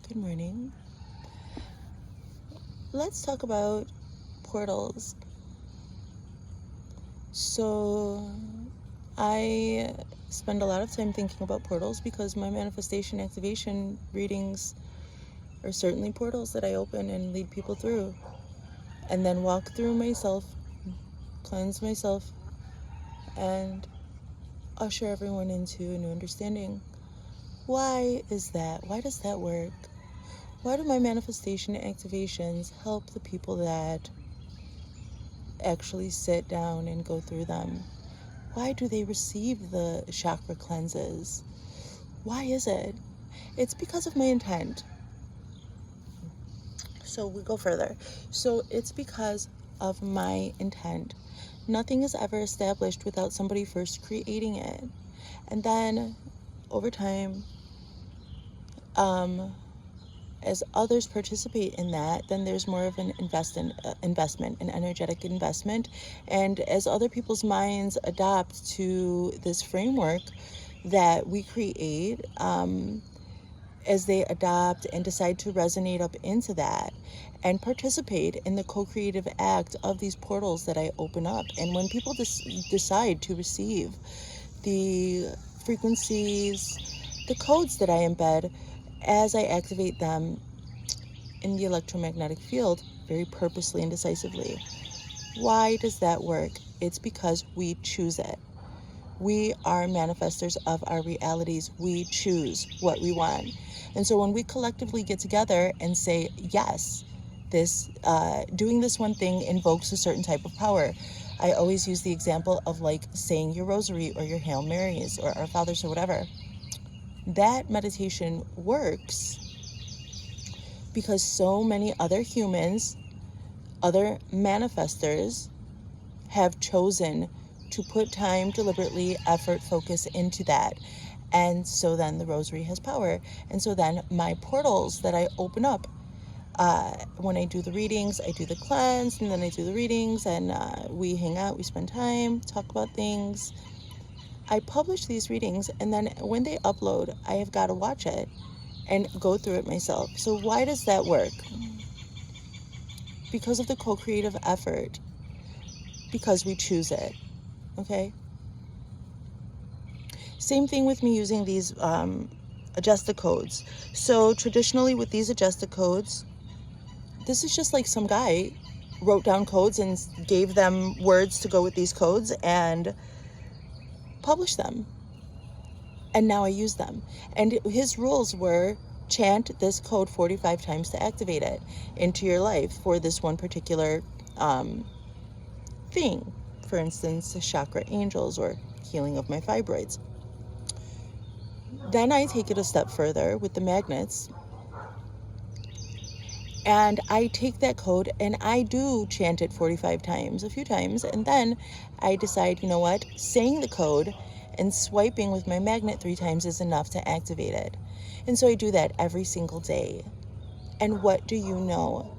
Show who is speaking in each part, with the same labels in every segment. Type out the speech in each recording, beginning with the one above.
Speaker 1: Good morning. Let's talk about portals. So, I spend a lot of time thinking about portals because my manifestation activation readings are certainly portals that I open and lead people through, and then walk through myself, cleanse myself, and usher everyone into a new understanding. Why is that? Why does that work? Why do my manifestation activations help the people that actually sit down and go through them? Why do they receive the chakra cleanses? Why is it? It's because of my intent. So we go further. So it's because of my intent. Nothing is ever established without somebody first creating it. And then over time, as others participate in that, then there's more of an investment, an energetic investment. And as other people's minds adapt to this framework that we create, as they adopt and decide to resonate up into that and participate in the co-creative act of these portals that I open up. And when people decide to receive the frequencies, the codes that I embed as I activate them in the electromagnetic field very purposely and decisively. Why does that work? It's because we choose it. We are manifestors of our realities. We choose what we want. And so when we collectively get together and say, yes, doing this one thing invokes a certain type of power. I always use the example of like saying your rosary or your Hail Marys or Our Fathers or whatever. That meditation works because so many other humans, other manifestors, have chosen to put time, deliberately, effort, focus into that. And so then the rosary has power. And so then my portals that I open up, when I do the readings, I do the cleanse, and then I do the readings, and we hang out, we spend time, talk about things. I publish these readings, and then when they upload, I have got to watch it and go through it myself. So why does that work? Because of the co-creative effort. Because we choose it. Okay? Same thing with me using these adjusted codes. So traditionally with these adjusted codes, this is just like some guy wrote down codes and gave them words to go with these codes and published them. And now I use them. And his rules were chant this code 45 times to activate it into your life for this one particular thing. For instance, chakra angels or healing of my fibroids. Then I take it a step further with the magnets, and I take that code and I do chant it 45 times, a few times, and then I decide, you know what, saying the code and swiping with my magnet 3 times is enough to activate it. And so I do that every single day. And what do you know?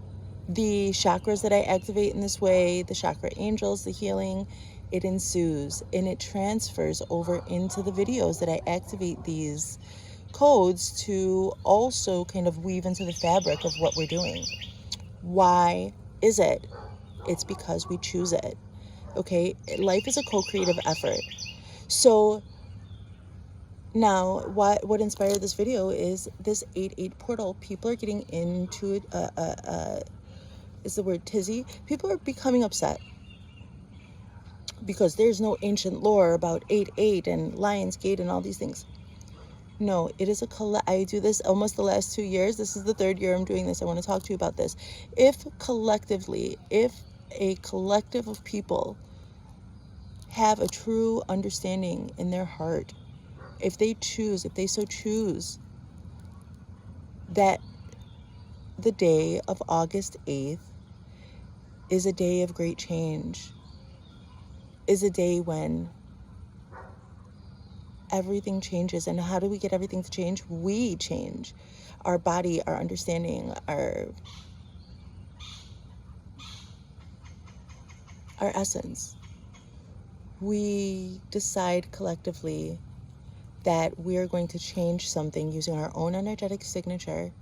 Speaker 1: The chakras that I activate in this way, the chakra angels, the healing, it ensues and it transfers over into the videos that I activate these codes to also kind of weave into the fabric of what we're doing. Why is it? It's because we choose it. Okay? Life is a co-creative effort. So now what inspired this video is this 8-8 portal. People are getting into it. Is the word tizzy? People are becoming upset because there's no ancient lore about 8-8 and Lion's Gate and all these things. No, it is I do this almost the last 2 years. This is the 3rd year I'm doing this. I want to talk to you about this. If a collective of people have a true understanding in their heart, if they so choose, that the day of August 8th is a day of great change, is a day when everything changes. And how do we get everything to change? We change. Our body, our understanding, our essence. We decide collectively that we are going to change something using our own energetic signature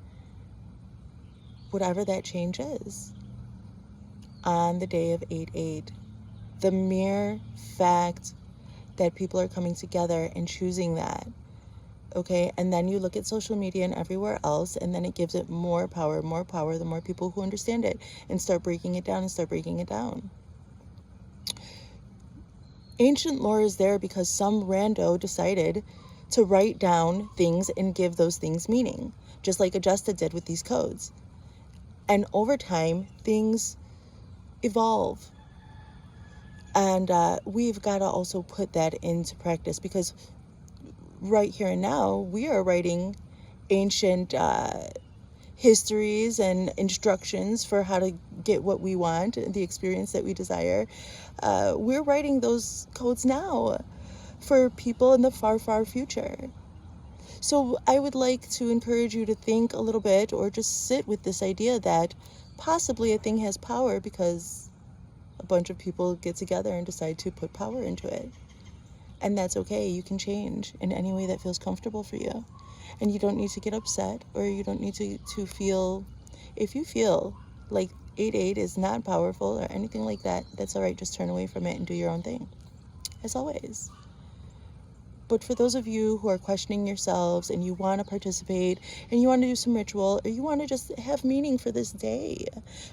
Speaker 1: whatever that change is on the day of 8/8. The mere fact that people are coming together and choosing that, okay? And then you look at social media and everywhere else, and then it gives it more power, the more people who understand it and start breaking it down. Ancient lore is there because some rando decided to write down things and give those things meaning, just like Adjusted did with these codes. And over time, things evolve. And we've got to also put that into practice, because right here and now, we are writing ancient histories and instructions for how to get what we want, the experience that we desire. We're writing those codes now for people in the far, far future. So I would like to encourage you to think a little bit, or just sit with this idea that possibly a thing has power because a bunch of people get together and decide to put power into it. And that's okay. You can change in any way that feels comfortable for you. And you don't need to get upset, or you don't need to feel, if you feel like 8/8 is not powerful or anything like that, that's all right. Just turn away from it and do your own thing, as always. But for those of you who are questioning yourselves and you want to participate and you want to do some ritual, or you want to just have meaning for this day,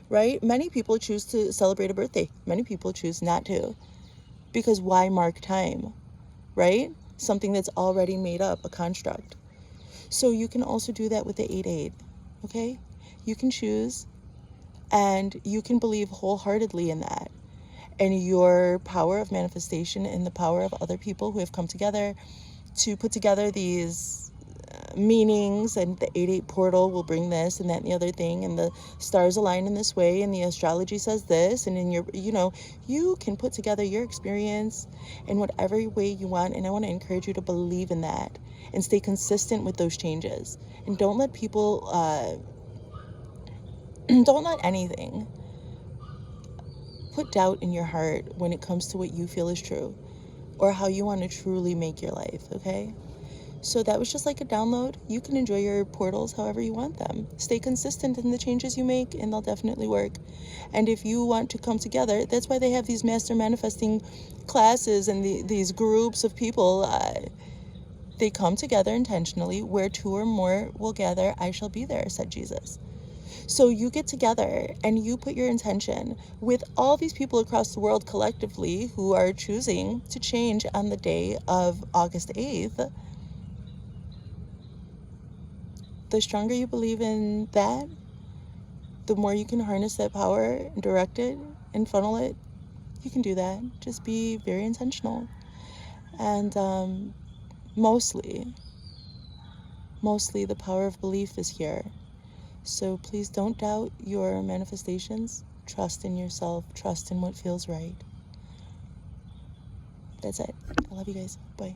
Speaker 1: right? Many people choose to celebrate a birthday. Many people choose not to. Because why mark time, right? Something that's already made up, a construct. So you can also do that with the 8/8, okay? You can choose, and you can believe wholeheartedly in that. And your power of manifestation and the power of other people who have come together to put together these meanings, and the 8/8 portal will bring this and that and the other thing, and the stars align in this way, and the astrology says this, and in your, you can put together your experience in whatever way you want. And I want to encourage you to believe in that and stay consistent with those changes, and don't let people don't let anything put doubt in your heart when it comes to what you feel is true or how you want to truly make your life, okay? So that was just like a download. You can enjoy your portals however you want them. Stay consistent in the changes you make, and they'll definitely work. And if you want to come together, that's why they have these master manifesting classes and these groups of people. They come together intentionally. Where 2 or more will gather, I shall be there, said Jesus. So you get together and you put your intention with all these people across the world collectively who are choosing to change on the day of August 8th. The stronger you believe in that, the more you can harness that power and direct it and funnel it. You can do that. Just be very intentional. And mostly the power of belief is here. So please don't doubt your manifestations. Trust in yourself. Trust in what feels right. That's it. I love you guys. Bye.